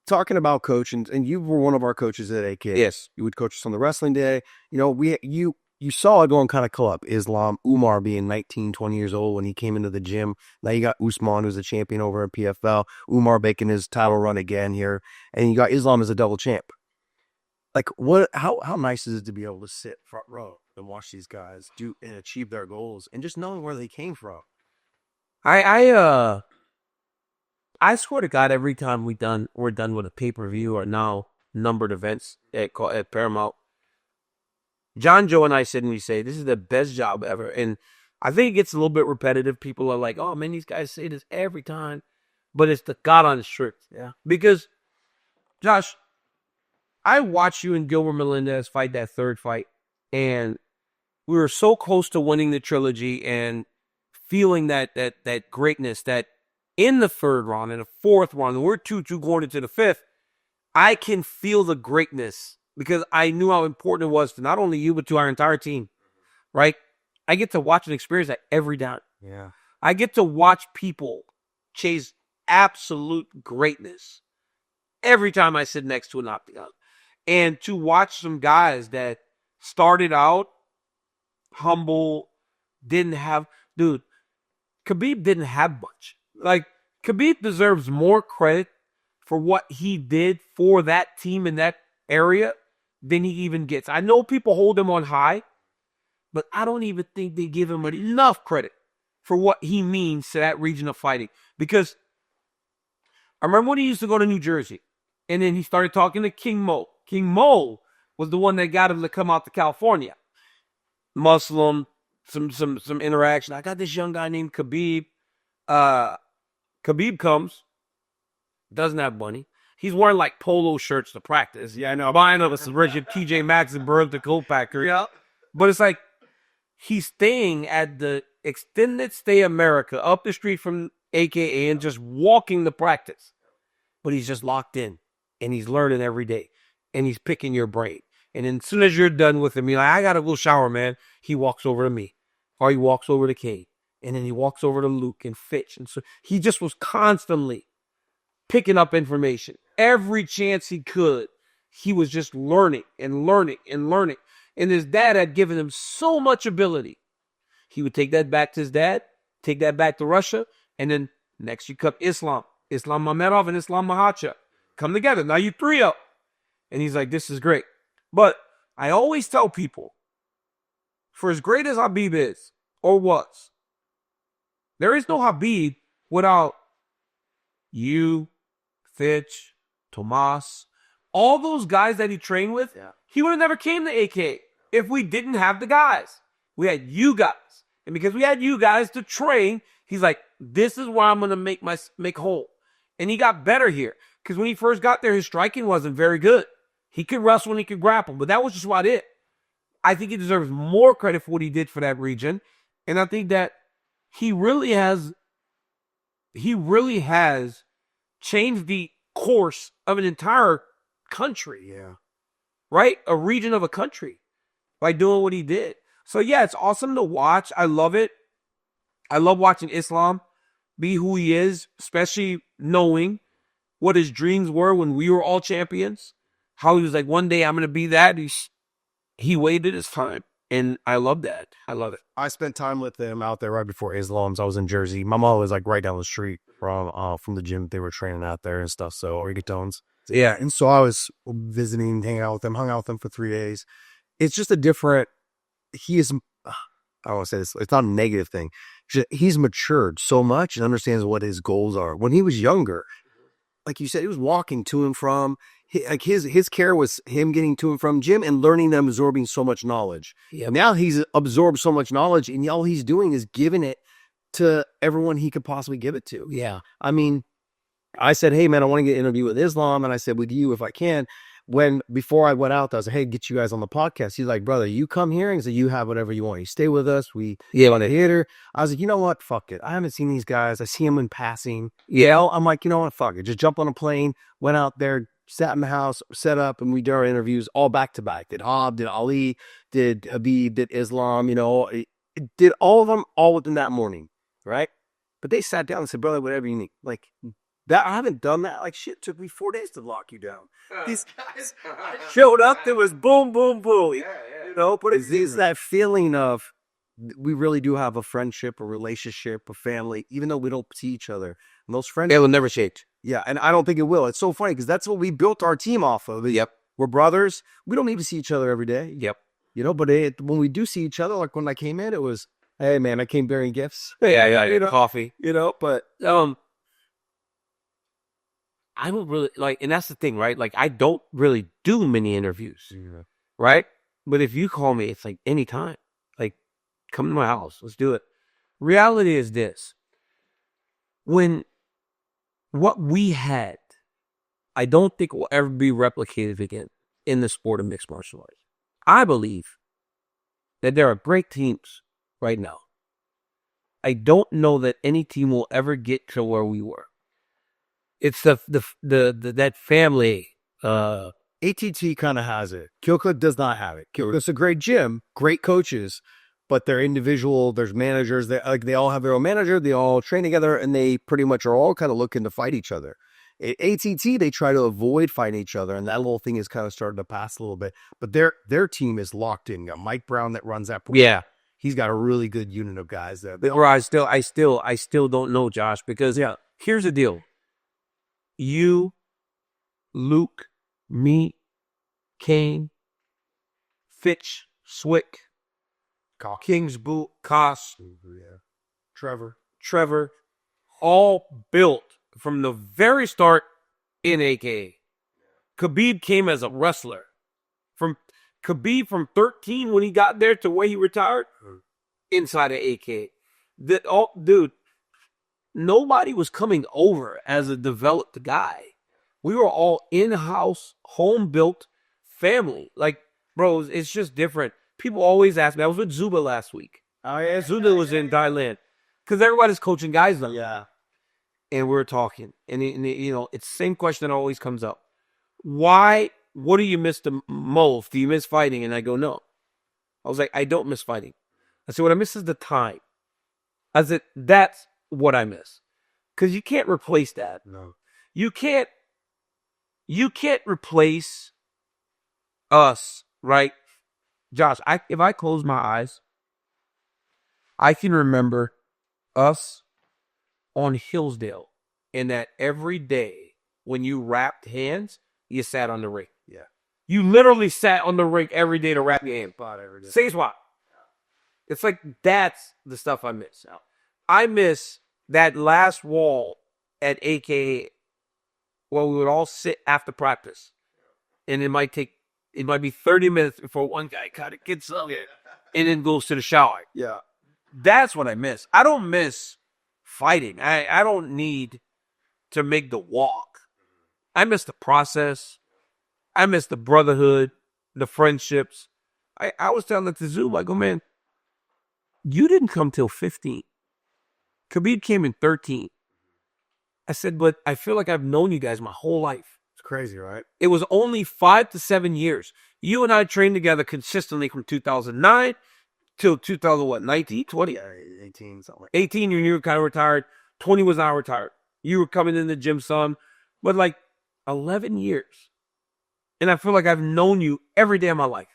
talking about coaching, and you were one of our coaches at AK. Yes. You would coach us on the wrestling day. You know, you saw it going kind of club. Islam, Umar being 19, 20 years old when he came into the gym. Now you got Usman, who's a champion over at PFL. Umar making his title run again here. And you got Islam as a double champ. Like, how nice is it to be able to sit front row and watch these guys do and achieve their goals and just knowing where they came from? I swear to God, every time we're done with a pay-per-view or now numbered events at Paramount, John Joe and I sit and we say, this is the best job ever. And I think it gets a little bit repetitive. People are like, oh man, these guys say this every time. But it's the God honest truth. Yeah. Because, Josh, I watched you and Gilbert Melendez fight that third fight. And we were so close to winning the trilogy and feeling that greatness that in the third round and the fourth round, and we're 2-2 going into the fifth, I can feel the greatness because I knew how important it was to not only you, but to our entire team, right? I get to watch and experience that every down. Yeah. I get to watch people chase absolute greatness every time I sit next to an octagon. And to watch some guys that started out humble, didn't have, dude, Khabib didn't have much. Like, Khabib deserves more credit for what he did for that team in that area than he even gets. I know people hold him on high, but I don't even think they give him enough credit for what he means to that region of fighting. Because I remember when he used to go to New Jersey, and then he started talking to King Mo. King Mo was the one that got him to come out to California. Muslim, some interaction. I got this young guy named Khabib. Khabib comes, doesn't have money. He's wearing like polo shirts to practice. Yeah, I know. Buying up a Richard TJ Maxx and Berg the co-packer. Yeah. But it's like he's staying at the Extended Stay America up the street from AKA and just walking to practice. But he's just locked in and he's learning every day and he's picking your brain. And then as soon as you're done with him, you're like, I got to go shower, man. He walks over to me or he walks over to Kate. And then he walks over to Luke and Fitch. And so he just was constantly picking up information. Every chance he could, he was just learning and learning and learning. And his dad had given him so much ability. He would take that back to his dad, take that back to Russia, and then next you come Islam Mamedov and Islam Makhachev. Come together. Now you three up. And he's like, this is great. But I always tell people, for as great as Khabib is, or was, there is no Khabib without you, Fitch, Tomas, all those guys that he trained with. Yeah. He would have never came to AK if we didn't have the guys. We had you guys. And because we had you guys to train, he's like, this is where I'm going to make whole. And he got better here. Because when he first got there, his striking wasn't very good. He could wrestle and he could grapple, but that was just about it. I think he deserves more credit for what he did for that region. And I think that he really has changed the course of an entire country. Yeah. Right? A region of a country by doing what he did. So yeah, it's awesome to watch. I love it. I love watching Islam be who he is, especially knowing what his dreams were when we were all champions. How he was like, one day I'm going to be that. He waited his time. And I love that. I love it. I spent time with them out there right before Islam's. I was in Jersey. My mom was like right down the street from the gym they were training out there and stuff. So Origatones. Yeah. And so I was visiting, hanging out with them, hung out with them for 3 days. It's just a different, I don't want to say this, it's not a negative thing. He's matured so much and understands what his goals are. When he was younger, like you said, he was walking to and from. His care was him getting to and from gym and learning and absorbing so much knowledge. Yep. Now he's absorbed so much knowledge and all he's doing is giving it to everyone he could possibly give it to. Yeah. I mean, I said, hey man, I want to get an interview with Islam. And I said, with you, if I can. Before I went out, I was like, hey, get you guys on the podcast. He's like, brother, you come here and say you have whatever you want. You stay with us. We on the theater. I was like, you know what? Fuck it. I haven't seen these guys. I see them in passing. Yeah. I'm like, you know what? Fuck it. Just jump on a plane, went out there, sat in the house, set up, and we did our interviews all back to back. Did Hob, did Ali, did Khabib, did Islam, it did all of them all within that morning, right? But they sat down and said, brother, whatever you need. Like, That I haven't done that. Like shit, took me 4 days to lock you down. These guys showed up. There was boom, boom, boom. You know, but it's that feeling of we really do have a friendship, a relationship, a family, even though we don't see each other. And those friends, It will never change. yeah, and I don't think it will. It's so funny because that's what we built our team off of. Yep. We're brothers. We don't need to see each other every day. Yep. You know, but when we do see each other, like when I came in, it was, hey man, I came bearing gifts. Yeah. You know, Coffee. You know, but I don't really like, and that's the thing, right? Like, I don't really do many interviews, yeah. right? But if you call me, it's like anytime. Like, come to my house. Let's do it. Reality is this. When what we had, I don't think will ever be replicated again in the sport of mixed martial arts. I believe that there are great teams right now. I don't know that any team will ever get to where we were. It's that family. ATT kind of has it. Kill Clip does not have it. Kill Clip's a great gym, great coaches, but they're individual. There's managers. They all have their own manager. They all train together, and they pretty much are all kind of looking to fight each other. At ATT, they try to avoid fighting each other, and that little thing is kind of starting to pass a little bit. But their team is locked in. You got Mike Brown that runs that. Yeah, he's got a really good unit of guys there. Or I still don't know, Josh, because here's the deal. You, Luke, me, Kane, Fitch, Swick, King's Boot, Koss, Trevor, all built from the very start in AKA. Khabib came as a wrestler. Khabib from 13 when he got there to where he retired, inside of AKA. Dude, nobody was coming over as a developed guy. We were all in-house, home-built family. Like, bro, it's just different. People always ask me. I was with Zuba last week. Oh, yeah. Zuba was in Thailand. Because everybody's coaching guys now. Yeah. And we were talking. And you know, it's the same question that always comes up. What do you miss the most? Do you miss fighting? And I go, no. I was like, I don't miss fighting. I said, what I miss is the time. I said, that's what I miss. Because you can't replace that. No. You can't replace us, right? Josh, if I close my eyes, I can remember us on Hillsdale, and that every day when you wrapped hands, you sat on the ring. Yeah. You literally sat on the ring every day to wrap your hand. Every day. Say what? It's like that's the stuff I miss. I miss that last wall at AKA where we would all sit after practice. And it might be 30 minutes before one guy kind of gets up and then goes to the shower. Yeah. That's what I miss. I don't miss fighting. I don't need to make the walk. I miss the process. I miss the brotherhood, the friendships. I was telling the Zoo, I go, man, you didn't come till 15. Khabib came in 13. I said, but I feel like I've known you guys my whole life. It's crazy, right? It was only 5 to 7 years. You and I trained together consistently from 2009 till 19, 20? Yeah, 18, something like 18, you were kind of retired. 20 was not retired. You were coming in the gym some, but like 11 years. And I feel like I've known you every day of my life.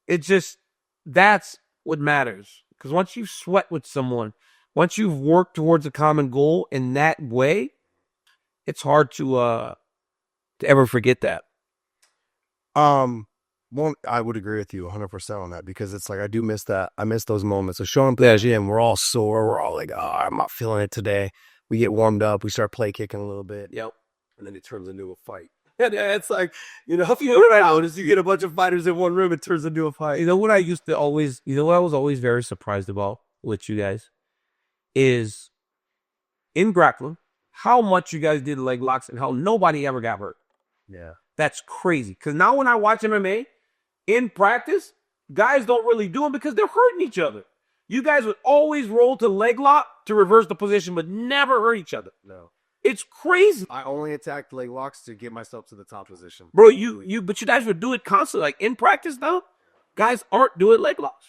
It's just, that's what matters. Because once you sweat with someone, once you've worked towards a common goal in that way, it's hard to ever forget that. Well, I would agree with you 100% on that because it's like I do miss that. I miss those moments of showing up to the gym. We're all sore. We're all like, oh, I'm not feeling it today. We get warmed up. We start play kicking a little bit. Yep. And then it turns into a fight. And it's like, you know, if you notice, you get a bunch of fighters in one room, it turns into a fight. You know what I was always very surprised about with you guys is in grappling, how much you guys did leg locks and how nobody ever got hurt. Yeah. That's crazy. Because now when I watch MMA, in practice, guys don't really do it because they're hurting each other. You guys would always roll to leg lock to reverse the position, but never hurt each other. No. It's crazy. I only attacked leg locks to get myself to the top position. Bro, but you guys would do it constantly. Like in practice now, guys aren't doing leg locks.